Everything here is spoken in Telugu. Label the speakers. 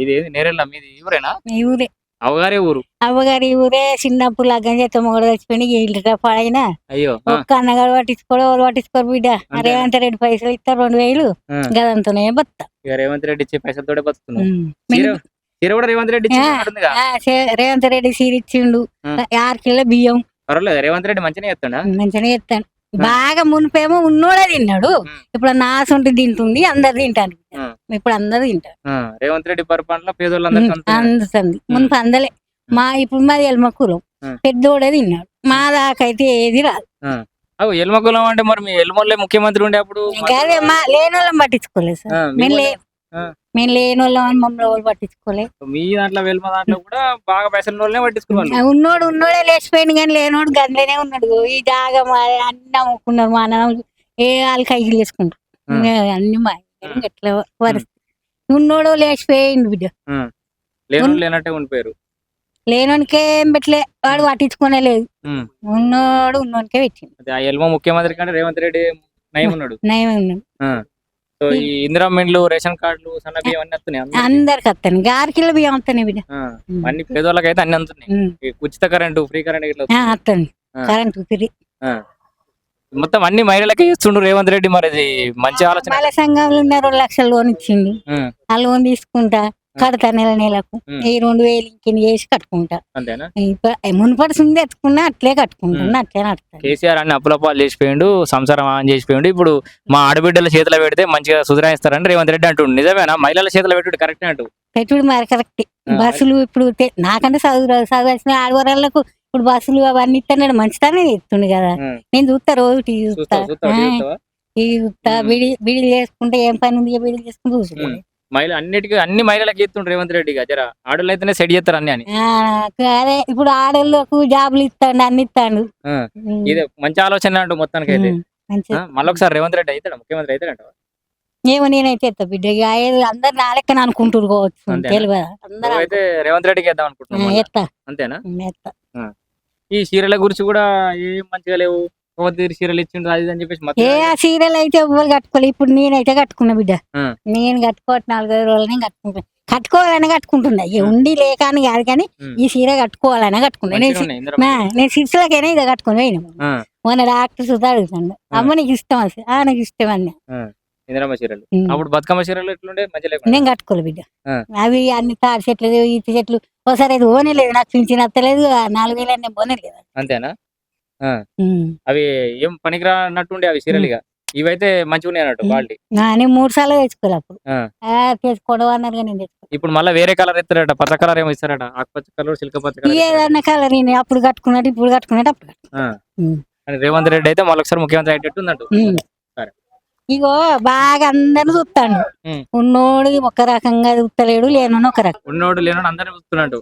Speaker 1: ఇది నేరెళ్ళ మీది ఊరేనా?
Speaker 2: ఈ ఊరే
Speaker 1: అవగారే ఊరు.
Speaker 2: అవ్వగారి ఊరే. చిన్నప్పుడు లగ్గం చేస్తే మొగడు చచ్చిపోయి ఇల్లు పడైన
Speaker 1: అయ్యో!
Speaker 2: ఒక్క అన్నగాడు పట్టించుకోడు, ఎవరు పట్టించుకోరు బిడ్డ.
Speaker 1: అంతేనా?
Speaker 2: రేవంత్ రెడ్డి పైసలు ఇస్తారు 2000
Speaker 1: ఆ.
Speaker 2: గదంతోనే బతుకుతా.
Speaker 1: ఇక రేవంత్ రెడ్డి ఇచ్చే పైసలతోటే బతుకుతున్నావు.
Speaker 2: ఉమ్.
Speaker 1: చీర
Speaker 2: మినిమం-
Speaker 1: చీర కూడా రేవంత్ రెడ్డి
Speaker 2: ఆ,
Speaker 1: ఇచ్చిండుగా.
Speaker 2: రేవంత్ రెడ్డి సీర ఇచ్చిండు.
Speaker 1: ఆ.
Speaker 2: 6 కిలో బియ్యం
Speaker 1: పర్వాలేదు రేవంత్ రెడ్డి మంచిగానే చేస్తాడా?
Speaker 2: మంచిగానే చెప్తాను.
Speaker 1: ఆ.
Speaker 2: బాగా మునిపేమో ఉన్నోడే తిన్నాడు.
Speaker 1: ఉమ్.
Speaker 2: ఇప్పుడు నాసుంటి తింటుంది, అందరు తింటారు.
Speaker 1: ఆ.
Speaker 2: ఇప్పుడు అందరు తింటారు.
Speaker 1: రేవంత్ రెడ్డి పరిపాలనలో పేదోళ్ళందరికీ
Speaker 2: అందుతుంది. మునుపు అందలే. ఇప్పుడు మాది ఎల్మకూలం.
Speaker 1: ఉమ్.
Speaker 2: పెద్దోడే తిన్నాడు. మా దాకైతే ఏది రాదు.
Speaker 1: ఎల్మకులం అంటే మరి మీ ఎల్మోళ్ళే ముఖ్యమంత్రి ఉండే అప్పుడు
Speaker 2: అదే మా లేని వాళ్ళని పట్టించుకోలేదు సార్. మేము లేని వాళ్ళం అని మమ్మల్ని ఎవరు పట్టించుకోలేదు.
Speaker 1: మీ దాంట్లో వెల్మ దాంట్లో కూడా బాగా పైసలు వాళ్ళనే పట్టించుకోవాలి.
Speaker 2: ఉన్నోడే లేచిపోయింది కానీ లేనోడు గదిలోనే ఉన్నాడు. ఈ జాగా అన్ని అమ్ముకున్నారు. మా నాన్న ఏ వాళ్ళు కైకి చేసుకుంటారు. అన్ని మా ఎట్లా పరిస్థితి. ఉన్నోడు లేచిపోయింది బిడ్డ.
Speaker 1: లేనట్టే ఉండిపోయారు.
Speaker 2: లేనోనికే ఏం పెట్టలే, వాడు పట్టించుకునే లేదు. ఉన్నోడు ఉన్నోనికే పెట్టింది.
Speaker 1: ఆ ఎల్మ ముఖ్యమంత్రి కంటే రేవంత్ రెడ్డి నయం ఉన్నాడు.
Speaker 2: నయమే ఉన్నాడు.
Speaker 1: సో ఈ ఇందిరా మిండ్లు, రేషన్ కార్డులు, సన్న బియ్యం అన్ని వస్తున్నాయి
Speaker 2: అందరికి వస్తాను. 6 కిలో బియ్యం వస్తాయి బిడ్డ.
Speaker 1: అన్ని పేదోళ్ళకి అయితే అన్ని అందుతున్నాయి. ఉచిత కరెంటు, ఫ్రీ కరెంట్ ఇట్లా
Speaker 2: వస్తాను. కరెంటు ఫ్రీ
Speaker 1: మొత్తం అన్ని మహిళలకి ఇస్తుండ్రు రేవంత్ రెడ్డి. మరి ఇది మంచి ఆలోచన.
Speaker 2: మహిళా సంఘంలో ఉన్న 2 లక్షల లోన్ ఇచ్చిండు. ఆ లోన్ తీసుకుంటా కడతా నెలకు. ఈ 2000 ఇంకిని చేసి కట్టుకుంటా.
Speaker 1: అంతేనా?
Speaker 2: మునుపటి సుంది ఎత్తుకున్నా అట్లే కట్టుకుంటున్నా, అట్లే నడుస్తాను.
Speaker 1: కేసీఆర్ అన్ని అప్పులపాలు చేసిపోయిండు, సంసారం ఆన్ చేసిపోయిండు. ఇప్పుడు మా ఆడబిడ్డల చేతిలో పెడితే మంచిగా సుధరాయిస్తారని రేవంత్ రెడ్డి అంటుండు. నిజమేనా? మహిళల చేతిలో పెట్టుడు కరెక్టే అంటూ
Speaker 2: పెట్టుడు మరి కరెక్ట్. బస్సులు ఇప్పుడు నాకంటే చదివేసిన ఆడవాళ్ళకు ఇప్పుడు బస్సులు అవన్నీ ఇస్తున్నాడు. మంచితనే ఇస్తుండు కదా. నేను చూస్తా, రోజు టీవీ చూస్తా. టీవీ చూస్తా. బిడిలు చేసుకుంటే ఏం పని ఉంది, బిడిలు చేసుకుంటూ చూసుకోండి.
Speaker 1: మహిళ అన్ని మహిళలకు ఇస్తుండ్రు రేవంత్ రెడ్డి. జర ఆడోళ్ళు అయితేనే సెట్ చేస్తారు అన్ని అని.
Speaker 2: అదే ఇప్పుడు ఆడోళ్ళకు జాబులు ఇస్తాడు, అన్ని ఇస్తాడు.
Speaker 1: ఇది మంచి ఆలోచన అంటూ మొత్తానికి అయితే. మళ్ళొకసారి రేవంత్ రెడ్డి అవుతాడు ముఖ్యమంత్రి అవుతాడంట.
Speaker 2: ఏమో నేనైతే ఎత్తా బిడ్డ. అందరు నా లెక్కన అనుకుంటారు కావచ్చు, తెలియదు. అందరూ
Speaker 1: అయితే రేవంత్ రెడ్డికి వేద్దాం అనుకుంటున్నాం.
Speaker 2: ఎత్తా.
Speaker 1: అంతేనా? ఈ చీరల గురించి కూడా ఏం మంచిగా లేవు. చీరలు ఇచ్చిండ్రు అది అని చెప్పేసి
Speaker 2: ఏ ఆ చీరలు అయితే ఎవ్వరు కట్టుకోలేదు. ఇప్పుడు నేనైతే కట్టుకున్నా బిడ్డ. నేను కట్టుకోవట్టు 4-5 రోజులనే కట్టుకుంటా. కట్టుకోవాలని కట్టుకుంటున్నా. ఉండి లేక అని కాదు కానీ ఈ చీర కట్టుకోవాలని కట్టుకున్నా. నేను శిక్షలకైనా ఇదే కట్టుకుని పోయినా. మొన్న డాక్టర్ సుధా అడుగుతాను, అమ్మ నీకు ఇష్టం అది. నాకు ఇష్టం అన్న
Speaker 1: చీరలు. అప్పుడు బతుకమ్మ చీరలు ఎట్లుండే?
Speaker 2: నేను కట్టుకోలే బిడ్డ. అవి అన్ని తాడి చెట్లు, ఈత చెట్లు. ఒకసారి అది పోనేలేదు, నాకు పింఛన్ వస్తలేదు. 4000 నేను పోనేలేదు.
Speaker 1: అంతేనా? అవి ఏం పనికిరానట్టుండే అవి చీరలుగా. ఇవైతే మంచిగా ఉన్నాయి అన్నట్టు క్వాలిటీ.
Speaker 2: నేను 3 సార్లు తెచ్చుకోలే. అప్పుడు తెచ్చుకోవడం అన్నారు కానీ నేను తెచ్చుకో.
Speaker 1: ఇప్పుడు మళ్ళీ వేరే కలర్ ఇస్తారట, పచ్చ కలర్ ఏమో ఇస్తారట. ఆకుపచ్చ కలర్, సిల్క పచ్చ కలర్.
Speaker 2: ఏదన్నా కలర్ నేను అప్పుడు కట్టుకున్నట్టు ఇప్పుడు కట్టుకున్నట్టు అప్పుడు.
Speaker 1: రేవంత్ రెడ్డి అయితే మళ్ళొకసారి ముఖ్యమంత్రి అయ్యేటట్టు ఉందంట.
Speaker 2: ఇగో బాగా అందరిని చూస్తాడు. ఉన్నోడు ఒక రకంగా చూస్తలేడు, లేనోడు ఒక రకం.
Speaker 1: ఉన్నోడు లేనోడు అందరిని చూస్తున్నాడు.